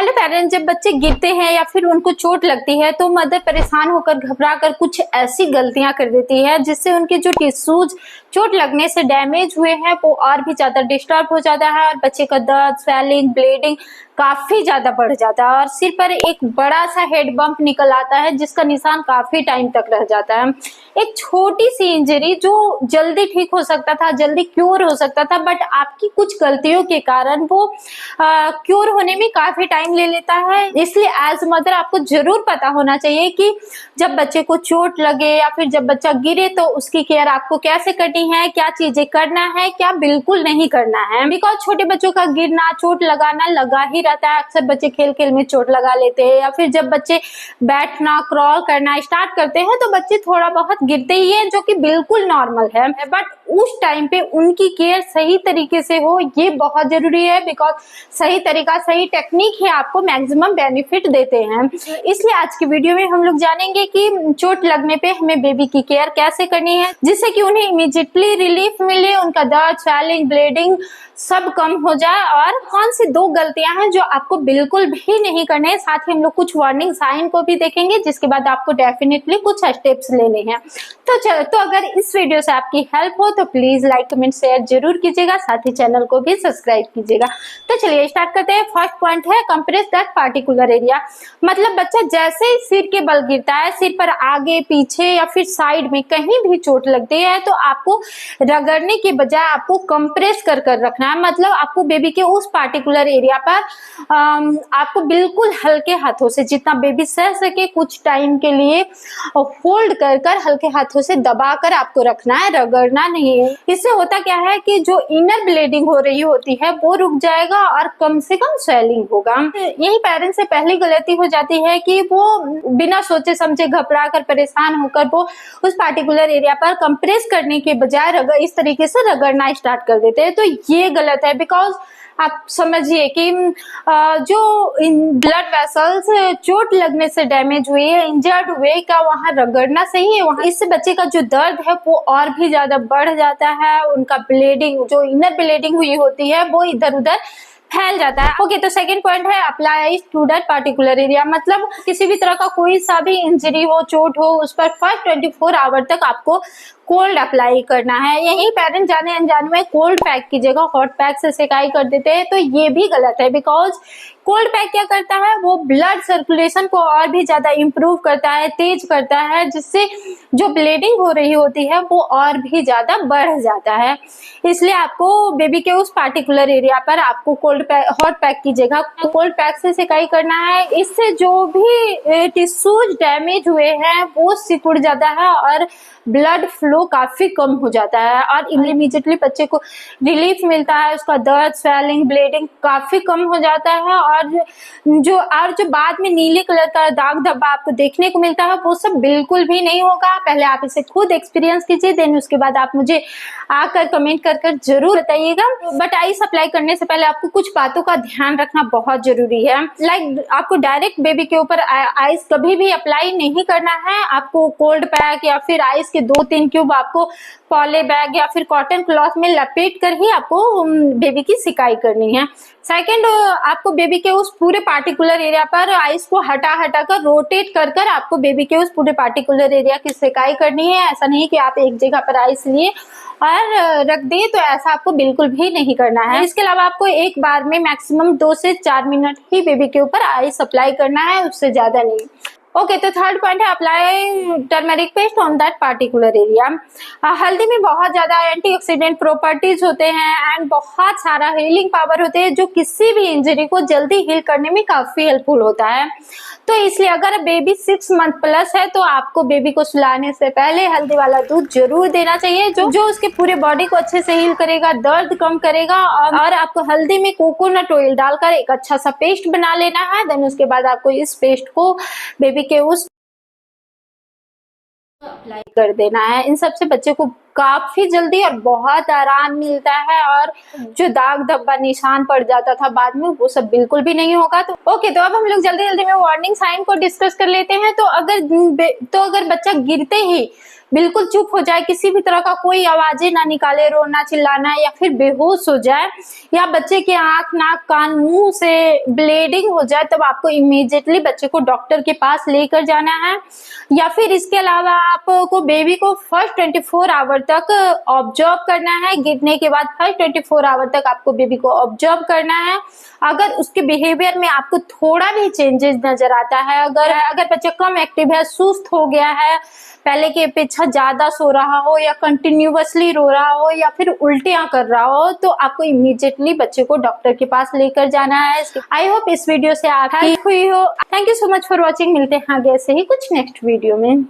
Hello parents, जब बच्चे गिरते हैं या फिर उनको चोट लगती है तो मदर परेशान होकर घबरा कर कुछ ऐसी गलतियां कर देती है जिससे उनके जो टिश्यूज चोट लगने से डैमेज हुए हैं वो और भी ज्यादा डिस्टर्ब हो जाता है और बच्चे का दर्द, स्वेलिंग, ब्लीडिंग काफी ज्यादा बढ़ जाता है और सिर पर एक बड़ा सा हेड बम्प निकल आता है जिसका निशान काफी टाइम तक रह जाता है। एक छोटी सी इंजरी जो जल्दी ठीक हो सकता था, जल्दी क्योर हो सकता था, बट आपकी कुछ गलतियों के कारण वो क्योर होने में काफी टाइम ले लेता है। इसलिए एज मदर आपको जरूर पता होना चाहिए कि जब बच्चे को चोट लगे या फिर जब बच्चा गिरे तो उसकी केयर आपको कैसे करनी है, क्या चीजें करना है, क्या बिल्कुल नहीं करना है। बिकॉज छोटे बच्चों का गिरना, चोट लगाना लगा ही रहता है। अक्सर बच्चे खेल खेल में चोट लगा लेते हैं या फिर जब बच्चे बैठना, क्रॉल करना स्टार्ट करते हैं तो बच्चे थोड़ा बहुत गिरते ही है, जो कि बिल्कुल नॉर्मल है। बट उस टाइम पे उनकी केयर सही तरीके से हो ये बहुत जरूरी है। बिकॉज सही तरीका, सही टेक्निक ही आपको मैक्सिमम बेनिफिट देते हैं। इसलिए आज की वीडियो में हम लोग जानेंगे कि चोट लगने पे हमें बेबी की केयर कैसे करनी है जिससे कि उन्हें इमीडिएटली रिलीफ मिले, उनका दर्द, स्वेलिंग, ब्लीडिंग सब कम हो जाए। और कौन सी 2 गलतियां हैं जो आपको बिल्कुल भी नहीं करने हैं। साथ ही हम लोग कुछ वार्निंग साइन को भी देखेंगे जिसके बाद आपको डेफिनेटली कुछ स्टेप्स लेने हैं। तो अगर इस वीडियो से आपकी हेल्प हो तो प्लीज लाइक, कमेंट, शेयर जरूर कीजिएगा। साथ ही चैनल को भी सब्सक्राइब कीजिएगा। तो चलिए स्टार्ट करते हैं। फर्स्ट पॉइंट है कंप्रेस दैट पार्टिकुलर एरिया। मतलब बच्चा जैसे ही सिर के बल गिरता है, सिर पर आगे, पीछे या फिर साइड में कहीं भी चोट लगती है तो आपको रगड़ने के बजाय आपको कंप्रेस कर रखना है। मतलब आपको बेबी के उस पार्टिकुलर एरिया पर आपको बिल्कुल हल्के हाथों से, जितना बेबी सह सके कुछ टाइम के लिए होल्ड कर हल्के हाथों से दबाकर आपको रखना है, रगड़ना नहीं है। इससे होता क्या है कि जो इनर ब्लीडिंग हो रही होती है वो रुक जाएगा और कम से कम स्वेलिंग होगा। यही पेरेंट्स से पहली गलती हो जाती है कि वो बिना सोचे समझे घबरा कर, परेशान होकर वो उस पार्टिकुलर एरिया पर कंप्रेस करने के बजाय इस तरीके से रगड़ना स्टार्ट कर देते हैं। तो ये गलत है। बिकॉज आप समझिए कि जो ब्लड वेसल्स चोट लगने से डैमेज हुए है, इंजर्ड हुए, क्या वहां रगड़ना सही है? वहां इससे बच्चे का जो दर्द है वो और भी ज्यादा बढ़ जाता है। उनका ब्लीडिंग, जो इनर ब्लीडिंग हुई होती है वो इधर उधर फैल जाता है। ओके, तो सेकंड पॉइंट है apply to that particular area. मतलब किसी भी तरह का कोई सा भी इंजरी हो, चोट हो, उस पर फर्स्ट 24 आवर तक आपको कोल्ड अप्लाई करना है। यही पेरेंट जाने अनजाने में कोल्ड पैक की जगह हॉट पैक से सेकाई कर देते हैं, तो ये भी गलत है। बिकॉज कोल्ड पैक क्या करता है, वो ब्लड सर्कुलेशन को और भी ज्यादा इंप्रूव करता है, तेज करता है, जिससे जो ब्लीडिंग हो रही होती है वो और भी ज्यादा बढ़ जाता है। इसलिए आपको बेबी के उस पार्टिकुलर एरिया पर आपको हॉट पैक की जगह कोल्ड पैक से सेकाई करना है। इससे जो भी टिश्यूज डैमेज हुए हैं वो सिकुड़ जाता है और ब्लड फ्लो काफी कम हो जाता है और इमीडिएटली बच्चे को रिलीफ मिलता है। उसका दर्द, स्वेलिंग, ब्लीडिंग काफी कम हो जाता है और जो बाद में नीले कलर का दाग धब्बा आपको देखने को मिलता है वो सब बिल्कुल भी नहीं होगा। पहले आप इसे खुद एक्सपीरियंस कीजिए, देन उसके बाद आप मुझे आकर कमेंट कर जरूर बताइएगा। बट आइस अप्लाई करने से पहले आपको कुछ बातों का ध्यान रखना बहुत जरूरी है। लाइक आपको डायरेक्ट बेबी के ऊपर आइस कभी भी अप्लाई नहीं करना है। आपको कोल्ड पैक या फिर आइस के 2-3 क्यूब आपको पॉली बैग या फिर कॉटन क्लॉथ में लपेट कर ही आपको बेबी की सिकाई करनी है। सेकंड, आपको बेबी के उस पूरे पार्टिकुलर एरिया पर आइस को हटा कर रोटेट कर आपको बेबी के उस पूरे पार्टिकुलर एरिया की सिकाई करनी है। ऐसा नहीं कि आप एक जगह पर आइस लिए और रख दिए, तो ऐसा आपको बिल्कुल भी नहीं करना है। इसके अलावा आपको एक बार में मैक्सिमम 2 से 4 मिनट ही बेबी के ऊपर आइस अप्लाई करना है, उससे ज्यादा नहीं। ओके, तो थर्ड पॉइंट है apply turmeric paste on that particular area. हल्दी में बहुत ज्यादा एंटीऑक्सीडेंट प्रॉपर्टीज होते हैं एंड बहुत सारा हीलिंग पावर होते हैं जो किसी भी इंजरी को जल्दी हील करने में काफी हेल्पफुल होता है। तो इसलिए अगर बेबी 6 मंथ प्लस है तो आपको बेबी को सुलाने से पहले हल्दी वाला दूध जरूर देना चाहिए, जो उसके पूरे बॉडी को अच्छे से हील करेगा, दर्द कम करेगा। और आपको हल्दी में कोकोनट ऑयल डालकर एक अच्छा सा पेस्ट बना लेना है। देन उसके बाद आपको इस पेस्ट को बेबी के उस अप्लाई कर देना है। इन सब से बच्चे को काफी जल्दी और बहुत आराम मिलता है और जो दाग धब्बा निशान पड़ जाता था बाद में वो सब बिल्कुल भी नहीं होगा। तो ओके, तो अब हम लोग जल्दी में वार्निंग साइन को डिस्कस कर लेते हैं। तो अगर बच्चा गिरते ही बिल्कुल चुप हो जाए, किसी भी तरह का कोई आवाजें ना निकाले, रोना चिल्लाना या फिर बेहोश हो जाए, या बच्चे के आंख नाक कान मुंह से ब्लीडिंग हो जाए, तब आपको इमीडिएटली बच्चे को डॉक्टर के पास लेकर जाना है। या फिर इसके अलावा आपको बेबी को फर्स्ट 24 आवर तक ऑब्जर्व करना है। गिरने के बाद फर्स्ट 24 आवर तक आपको बेबी को ऑब्जर्व करना है। अगर उसके बिहेवियर में आपको थोड़ा भी चेंजेस नजर आता है, अगर बच्चा कम एक्टिव है, सुस्त हो गया है, पहले की अपेक्षा ज्यादा सो रहा हो या कंटिन्यूअसली रो रहा हो या फिर उल्टियां कर रहा हो, तो आपको इमीडिएटली बच्चे को डॉक्टर के पास लेकर जाना है। आई होप इस वीडियो से आप हेल्प हुई हो। Thank you so much for watching. मिलते हैं आगे ऐसे ही कुछ नेक्स्ट वीडियो में।